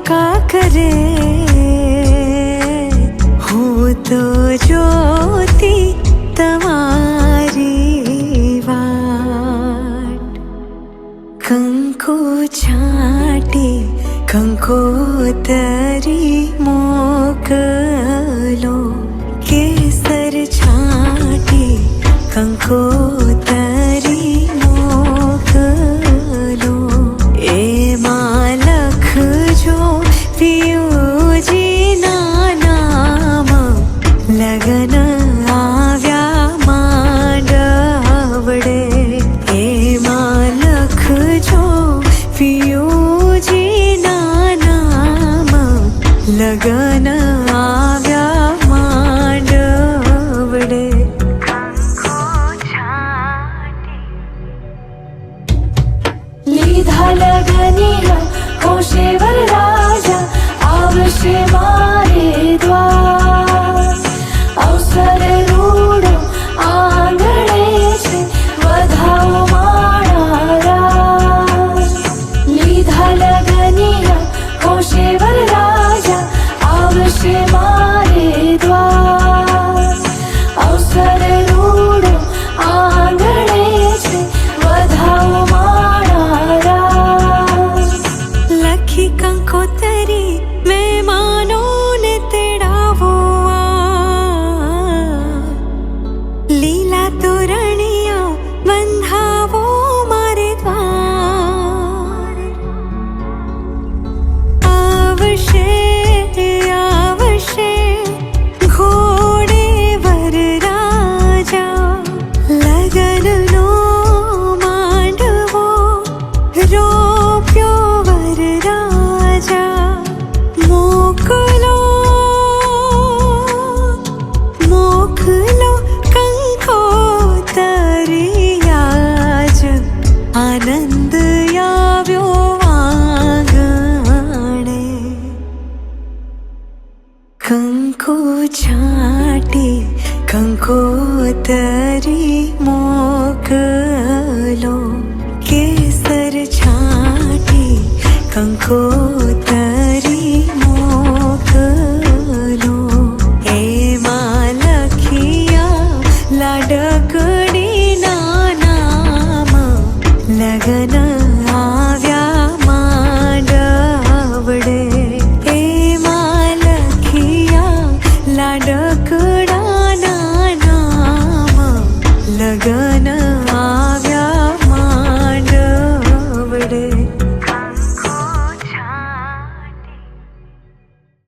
કા કરે હું તો જોતી તમારી વાટ કંકુ છાંટી કંકોતરી મોકલો કેસર છાંટી કંકોતરી મોકલો એમાં લખજો પિયુજીના નામ લગન આવ્યા માંડવડે એમાં લખજો પિયુજીના નામ લગન આવ્યા માંડવડે લીધા લગનિયા હોશે વરરાજા આવશે મારે દ્વાર અવસર રૂડો આંગણે છે વધાવો માણારા લીધા લગનિયા હોશે વરરાજા આવશે મારે દ્વાર અવસર રૂડો આંગણે છે વધાવો લખી કંકોતરી મહેમાનોને તેડાવો લીલા તોરણિયા બંધાવો મારે દ્વાર આવશે આવશે ઘોડે વરરાજા લગનનો માંડવો રોપ્યો વરરાજા મોકલો મોકલો કંકોતરિયાજ આનંદ આવ્યો આંગણે કંકુ છાંટી કંકોતરી મોકલો કેસર છાંટી કંકોતરી